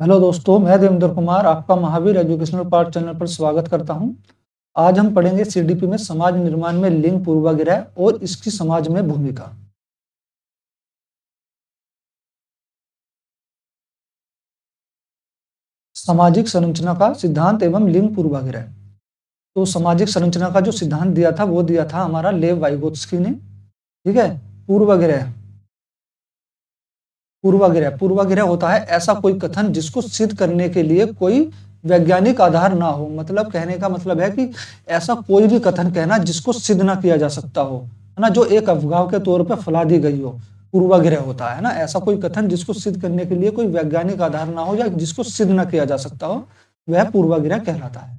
Hello दोस्तों, मैं देवेंद्र कुमार आपका महावीर एजुकेशनल पार्ट चैनल पर स्वागत करता हूं। आज हम पढ़ेंगे सीडीपी में समाज निर्माण में लिंग पूर्वाग्रह और इसकी समाज में भूमिका। सामाजिक संरचना का सिद्धांत एवं लिंग पूर्वाग्रह। तो सामाजिक संरचना का जो सिद्धांत दिया था वो दिया था हमारा लेव वाइगोत्स्की ने। ठीक है। पूर्वाग्रह पूर्वाग्रह पूर्वाग्रह होता है ऐसा कोई कथन जिसको सिद्ध करने के लिए कोई वैज्ञानिक आधार ना हो। मतलब कहने का मतलब है कि ऐसा कोई भी कथन कहना जिसको सिद्ध ना किया जा सकता हो, है ना, जो एक अफवाह के तौर पर फैला दी गई हो, पूर्वाग्रह होता है ना। ऐसा कोई कथन जिसको सिद्ध करने के लिए कोई वैज्ञानिक आधार ना हो या जिसको सिद्ध ना किया जा सकता हो, वह पूर्वाग्रह कहलाता है।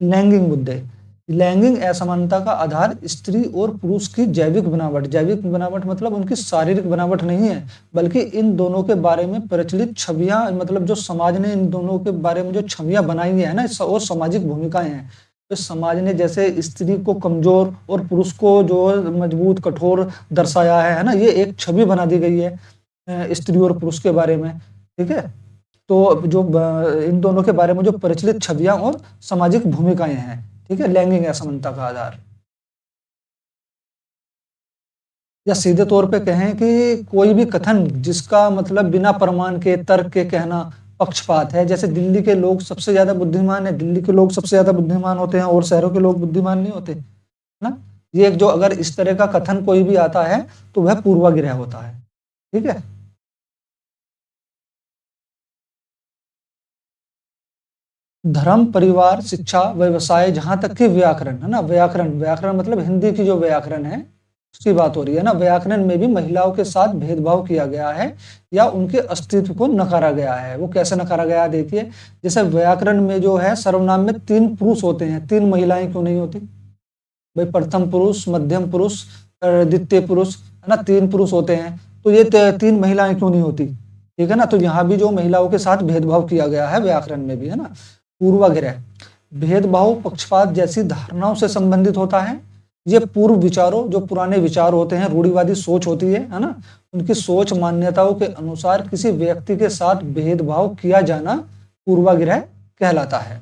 लैंगिक मुद्दे। लैंगिक असमानता का आधार स्त्री और पुरुष की जैविक बनावट मतलब उनकी शारीरिक बनावट नहीं है, बल्कि इन दोनों के बारे में प्रचलित छवियां, मतलब जो समाज ने इन दोनों के बारे में जो छवियां बनाई है ना, और सामाजिक भूमिकाएं हैं। तो समाज ने जैसे स्त्री को कमजोर और पुरुष को जो मजबूत कठोर दर्शाया है ना, ये एक छवि बना दी गई है स्त्री और पुरुष के बारे में। ठीक है। तो जो इन दोनों के बारे में जो प्रचलित छवियां और सामाजिक भूमिकाएं हैं, ठीक है, लैंगिक असमानता का आधार। या सीधे तौर पे कहें कि कोई भी कथन जिसका मतलब बिना प्रमाण के तर्क के कहना पक्षपात है। जैसे दिल्ली के लोग सबसे ज्यादा बुद्धिमान है, दिल्ली के लोग सबसे ज्यादा बुद्धिमान होते हैं और शहरों के लोग बुद्धिमान नहीं होते, ना। ये जो अगर इस तरह का कथन कोई भी आता है तो वह पूर्वाग्रह होता है। ठीक है। धर्म, परिवार, शिक्षा, व्यवसाय, जहां तक कि व्याकरण, है ना, व्याकरण व्याकरण मतलब हिंदी की जो व्याकरण है उसकी बात हो रही है ना। व्याकरण में भी महिलाओं के साथ भेदभाव किया गया है या उनके अस्तित्व को नकारा गया है। वो कैसे नकारा गया है, देखिए। जैसे व्याकरण में जो है सर्वनाम में 3 पुरुष होते हैं, 3 महिलाएं क्यों नहीं होती भाई? प्रथम पुरुष, मध्यम पुरुष, द्वितीय पुरुष, है ना, 3 पुरुष होते हैं, तो ये 3 महिलाएं क्यों नहीं होती? ठीक है ना। तो यहाँ भी जो महिलाओं के साथ भेदभाव किया गया है व्याकरण में भी, है ना। पूर्वाग्रह भेदभाव, पक्षपात जैसी धारणाओं से संबंधित होता है। ये पूर्व विचारों, जो पुराने विचार होते हैं, रूढ़िवादी सोच होती है ना, उनकी सोच मान्यताओं के अनुसार किसी व्यक्ति के साथ भेदभाव किया जाना पूर्वाग्रह कहलाता है।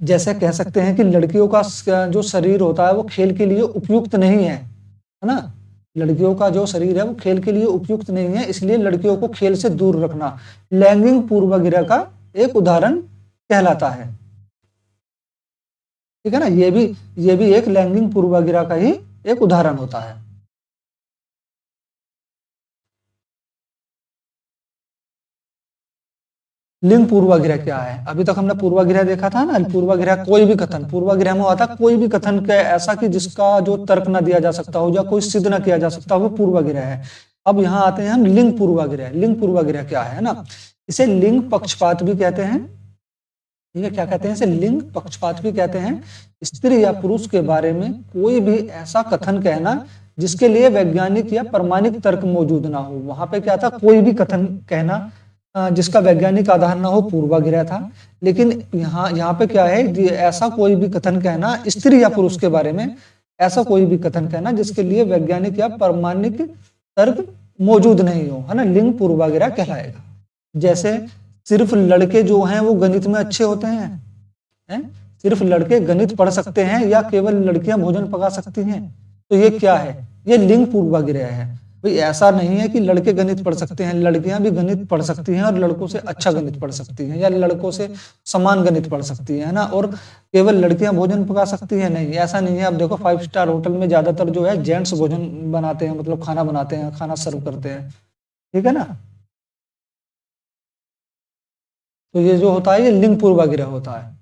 जैसे कह सकते हैं कि लड़कियों का जो शरीर होता है वो खेल के लिए उपयुक्त नहीं है ना। लड़कियों का जो शरीर है वो खेल के लिए उपयुक्त नहीं है, इसलिए लड़कियों को खेल से दूर रखना लैंगिक पूर्वाग्रह का एक उदाहरण कहलाता है। ठीक है ना। ये भी एक लैंगिक पूर्वाग्रह का ही एक उदाहरण होता है। लिंग पूर्वाग्रह क्या है? अभी तक हमने पूर्वाग्रह देखा था ना। पूर्वाग्रह कोई भी कथन, पूर्वाग्रह में आता कोई भी कथन के ऐसा कि जिसका जो तर्क ना दिया जा सकता हो या कोई सिद्ध ना किया जा सकता हो, वो पूर्वाग्रह है। अब यहाँ आते हैं हम लिंग पूर्वाग्रह। लिंग पूर्वाग्रह क्या है ना, इसे लिंग पक्षपात भी कहते हैं। ठीक है, क्या कहते हैं इसे? लिंग पक्षपात भी कहते हैं। स्त्री या पुरुष के बारे में कोई भी ऐसा कथन कहना जिसके लिए वैज्ञानिक या प्रमाणिक तर्क मौजूद ना हो। वहां पे क्या था? कोई भी कथन कहना जिसका वैज्ञानिक आधार ना हो, पूर्वाग्रह था। लेकिन यहाँ पे क्या है, ऐसा कोई भी कथन कहना स्त्री या पुरुष के बारे में, ऐसा कोई भी कथन कहना जिसके लिए वैज्ञानिक या प्रमाणिक तर्क मौजूद नहीं हो, है ना, लिंग पूर्वाग्रह कहलाएगा। जैसे सिर्फ लड़के जो हैं वो गणित में अच्छे होते हैं? सिर्फ लड़के गणित पढ़ सकते हैं या केवल लड़कियां भोजन पका सकती हैं? तो ये क्या है? ये लिंग पूर्वाग्रह है। भाई ऐसा नहीं है कि लड़के गणित पढ़ सकते हैं, लड़कियां भी गणित पढ़ सकती हैं और लड़कों से अच्छा गणित पढ़ सकती हैं या लड़कों से समान गणित पढ़ सकती है ना। और केवल लड़कियां भोजन पका सकती हैं, नहीं, ऐसा नहीं है। अब देखो 5 स्टार होटल में ज्यादातर जो है जेंट्स भोजन बनाते हैं, मतलब खाना बनाते हैं, खाना सर्व करते हैं। ठीक है ना। तो ये जो होता है ये लिंग पूर्वाग्रह होता है।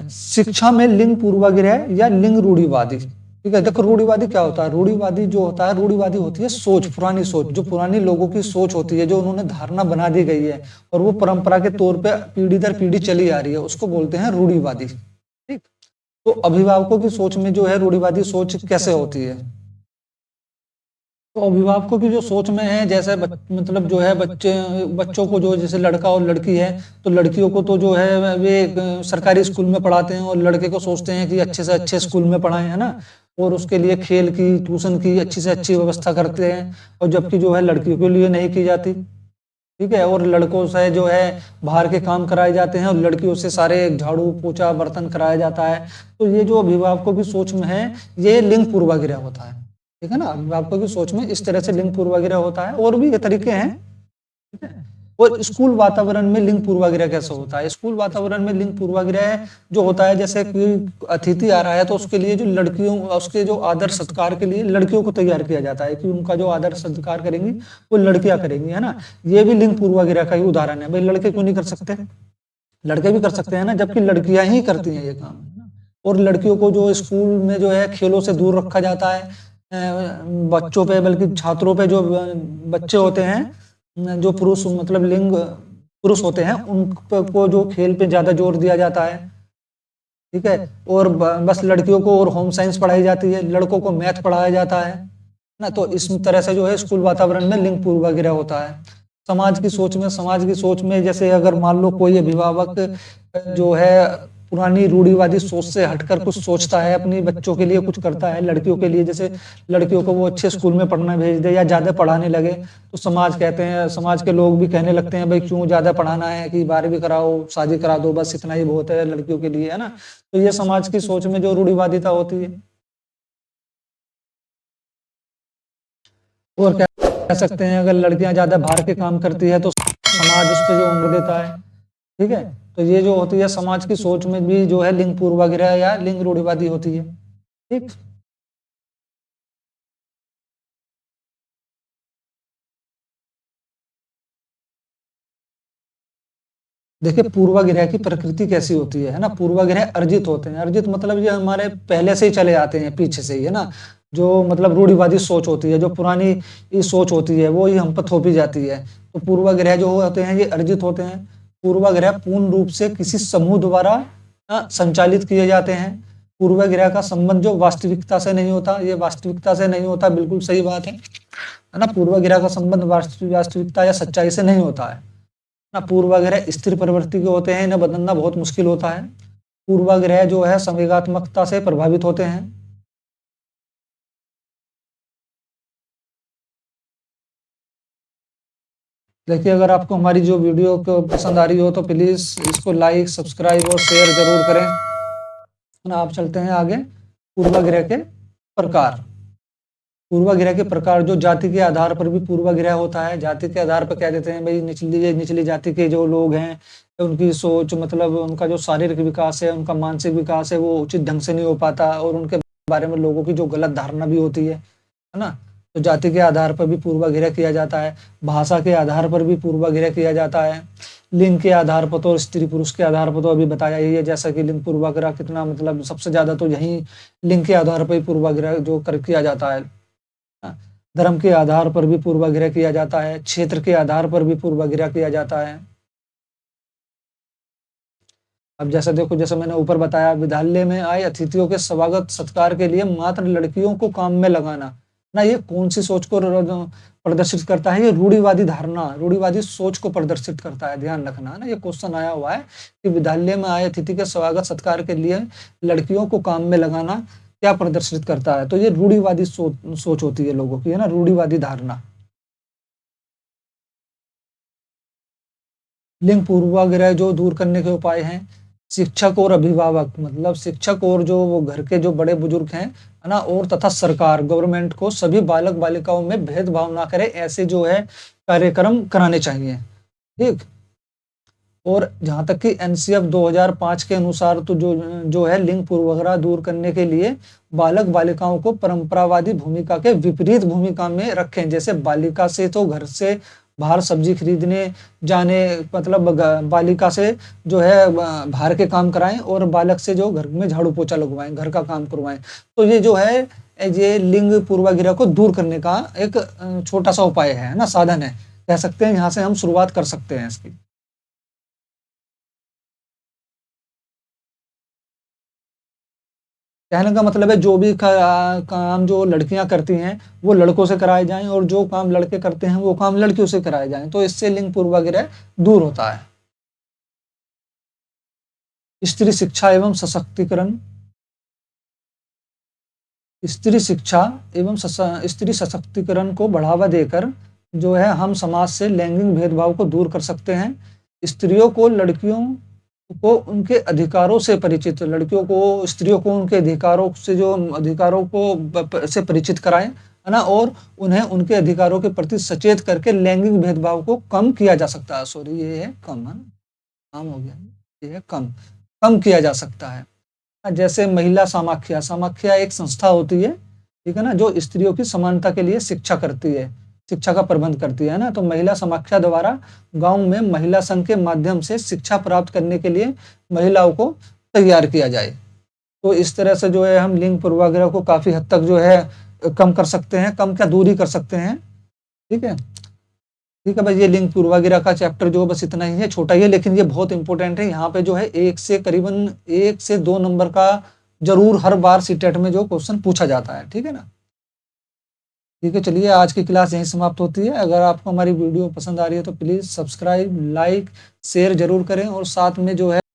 शिक्षा में लिंग पूर्वाग्रह या लिंग रूढ़िवादी। ठीक है। देखो रूढ़िवादी क्या होता है? रूढ़िवादी जो होता है, रूढ़िवादी होती है सोच, पुरानी सोच, जो पुरानी लोगों की सोच होती है, जो उन्होंने धारणा बना दी गई है और वो परंपरा के तौर पे पीढ़ी दर पीढ़ी चली आ रही है, उसको बोलते हैं रूढ़िवादी। ठीक। तो अभिभावकों की सोच में जो है रूढ़िवादी सोच कैसे होती है? तो अभिभावकों की जो सोच में है, जैसे मतलब जो है बच्चों को जो, जैसे लड़का और लड़की है, तो लड़कियों को तो जो है वे सरकारी स्कूल में पढ़ाते हैं और लड़के को सोचते हैं कि अच्छे से अच्छे स्कूल में पढ़ाएं, है ना। और उसके लिए खेल की, ट्यूशन की अच्छी से अच्छी व्यवस्था करते हैं, और जबकि जो है लड़कियों के लिए नहीं की जाती। ठीक है, और लड़कों से जो है बाहर के काम कराए जाते हैं, और लड़कियों से सारे झाड़ू पोछा बर्तन कराया जाता है। तो ये जो अभिभावकों की सोच में है, ये लिंग पूर्वाग्रह होता है। ठीक है ना, अभिभावकों की सोच में इस तरह से लिंग पूर्वाग्रह होता है। और भी ये तरीके हैं। ठीक है? और स्कूल वातावरण में लिंग पूर्वाग्रह कैसे होता है? स्कूल वातावरण में लिंग पूर्वाग्रह जो होता है, जैसे कि अतिथि आ रहा है तो उसके लिए जो लड़कियों, उसके जो आदर सत्कार के लिए लड़कियों को तैयार किया जाता है कि उनका जो आदर सत्कार करेंगी वो लड़कियां करेंगी, है ना। ये भी लिंग पूर्वाग्रह का ही उदाहरण है। भाई लड़के क्यों नहीं कर सकते? लड़के भी कर सकते हैं ना, जबकि लड़कियां ही करती हैं ये काम, है ना। और लड़कियों को जो स्कूल में जो है खेलों से दूर रखा जाता है, बच्चों पे, बल्कि छात्रों पे जो बच्चे होते हैं, जो पुरुष मतलब लिंग पुरुष होते हैं, उन को जो खेल पे ज्यादा जोर दिया जाता है। ठीक है, और बस लड़कियों को और होम साइंस पढ़ाई जाती है, लड़कों को मैथ पढ़ाया जाता है ना। तो इस तरह से जो है स्कूल वातावरण में लिंग पूर्वाग्रह होता है। समाज की सोच में जैसे अगर मान लो कोई अभिभावक जो है पुरानी रूढ़िवादी सोच से हटकर कुछ सोचता है, अपनी बच्चों के लिए कुछ करता है, लड़कियों के लिए, जैसे लड़कियों को वो अच्छे स्कूल में पढ़ना भेज दे या ज्यादा पढ़ाने लगे, तो समाज के लोग भी कहने लगते हैं भाई क्यों ज्यादा पढ़ाना है, कि 12वीं कराओ, शादी करा दो, बस इतना ही बहुत है लड़कियों के लिए, है ना। तो ये समाज की सोच में जो रूढ़िवादिता होती है। और कह सकते हैं अगर लड़कियां ज्यादा बाहर के काम करती है तो समाज उस पर जो उम्र देता है। ठीक है, तो ये जो होती है समाज की सोच में भी जो है लिंग पूर्वाग्रह या लिंग रूढ़िवादी होती है। ठीक। देखिए पूर्वाग्रह की प्रकृति कैसी होती है ना। पूर्वाग्रह अर्जित होते हैं। अर्जित मतलब ये हमारे पहले से ही चले आते हैं, पीछे से ही, है ना। जो मतलब रूढ़िवादी सोच होती है, जो पुरानी ये सोच होती है, वो ही हम पर थोपी जाती है। तो पूर्वाग्रह जो होते हैं ये अर्जित होते हैं। पूर्वाग्रह पूर्ण रूप से किसी समूह द्वारा संचालित किए जाते हैं। पूर्वाग्रह का संबंध जो वास्तविकता से नहीं होता, ये वास्तविकता से नहीं होता, बिल्कुल सही बात है ना। पूर्वाग्रह का संबंध वास्तविकता या सच्चाई से नहीं होता है ना। पूर्वाग्रह स्थिर प्रवृत्ति के होते हैं, इन्हें बदलना बहुत मुश्किल होता है। पूर्वाग्रह जो है संवेगात्मकता से प्रभावित होते हैं। देखिए अगर आपको हमारी जो वीडियो को पसंद आ रही हो तो प्लीज इसको लाइक, सब्सक्राइब और शेयर जरूर करें, है ना। आप चलते हैं आगे। पूर्वाग्रह के प्रकार। पूर्वाग्रह के प्रकार, जो जाति के आधार पर भी पूर्वाग्रह होता है। जाति के आधार पर कह देते हैं भाई निचली निचली जाति के जो लोग हैं, उनकी सोच मतलब उनका जो शारीरिक विकास है, उनका मानसिक विकास है, वो उचित ढंग से नहीं हो पाता, और उनके बारे में लोगों की जो गलत धारणा भी होती है ना। तो जाति के आधार पर भी पूर्वाग्रह किया जाता है। भाषा के आधार पर भी पूर्वाग्रह किया जाता है। लिंग के आधार पर तो स्त्री पुरुष के आधार पर तो अभी बताया ही है, जैसा कि लिंग पूर्वाग्रह कितना मतलब सबसे ज्यादा तो यही लिंग के आधार पर ही पूर्वाग्रह जो कर किया जाता है। धर्म के आधार पर भी पूर्वाग्रह किया जाता है। क्षेत्र के आधार पर भी पूर्वाग्रह किया जाता है। अब जैसा देखो, जैसे मैंने ऊपर बताया, विद्यालय में आए अतिथियों के स्वागत सत्कार के लिए मात्र लड़कियों को काम में लगाना ना, ये कौन सी सोच को प्रदर्शित करता है? ये रूढ़िवादी धारणा, रूढ़िवादी सोच को प्रदर्शित करता है, ध्यान रखना, है ना। ये क्वेश्चन आया हुआ है कि विद्यालय में आए अतिथि के स्वागत सत्कार के लिए लड़कियों को काम में लगाना क्या प्रदर्शित करता है? तो ये रूढ़िवादी सोच होती है लोगों की, है ना, रूढ़िवादी धारणा। लिंग पूर्वाग्रह जो दूर करने के उपाय हैं, शिक्षक और अभिभावक, मतलब शिक्षक और जो वो घर के जो बड़े बुजुर्ग हैं, है ना, और तथा सरकार, गवर्नमेंट को सभी बालक बालिकाओं में भेदभाव ना करे, ऐसे जो है कार्यक्रम कराने चाहिए। ठीक। और जहां तक कि एनसीएफ 2005 के अनुसार तो जो जो है लिंग पूर्वाग्रह दूर करने के लिए बालक बालिकाओं को परंपरावादी भूमिका के विपरीत भूमिका में रखें। जैसे बालिका से तो घर से बाहर सब्जी खरीदने जाने, मतलब बालिका से जो है बाहर के काम कराएं, और बालक से जो घर में झाड़ू पोछा लगवाएं, घर का काम करवाएं। तो ये जो है ये लिंग पूर्वाग्रह को दूर करने का एक छोटा सा उपाय है ना, साधन है, कह सकते हैं। यहाँ से हम शुरुआत कर सकते हैं इसकी। कहने का मतलब है जो भी काम जो लड़कियां करती हैं वो लड़कों से कराए जाएं, और जो काम लड़के करते हैं वो काम लड़कियों से कराए जाएं, तो इससे लिंग पूर्वाग्रह दूर होता है। स्त्री शिक्षा एवं सशक्तिकरण। स्त्री शिक्षा एवं स्त्री सशक्तिकरण को बढ़ावा देकर जो है हम समाज से लैंगिक भेदभाव को दूर कर सकते हैं। स्त्रियों को लड़कियों को उनके अधिकारों से परिचित, लड़कियों को स्त्रियों को उनके अधिकारों से जो अधिकारों को से परिचित कराएं, है ना, और उन्हें उनके अधिकारों के प्रति सचेत करके लैंगिक भेदभाव को कम किया जा सकता है। सॉरी, ये है कम, है ना, काम हो गया, ये है कम, कम किया जा सकता है। जैसे महिला समाख्या, समाख्या एक संस्था होती है, ठीक है ना, जो स्त्रियों की समानता के लिए शिक्षा करती है, शिक्षा का प्रबंध करती है ना। तो महिला समाख्या द्वारा गांव में महिला संघ के माध्यम से शिक्षा प्राप्त करने के लिए महिलाओं को तैयार किया जाए। तो इस तरह से जो है हम लिंग पूर्वाग्रह को काफी हद तक जो है कम कर सकते हैं, कम क्या दूरी कर सकते हैं। ठीक है, ठीक है भाई, ये लिंग पूर्वाग्रह का चैप्टर जो बस इतना ही है, छोटा ही है, लेकिन ये बहुत इंपॉर्टेंट है। यहाँ पे जो है करीबन 1 से 2 नंबर का जरूर हर बार सीटेट में जो क्वेश्चन पूछा जाता है। ठीक है ना, ठीक है, चलिए आज की क्लास यहीं समाप्त होती है। अगर आपको हमारी वीडियो पसंद आ रही है तो प्लीज सब्सक्राइब, लाइक, शेयर जरूर करें, और साथ में जो है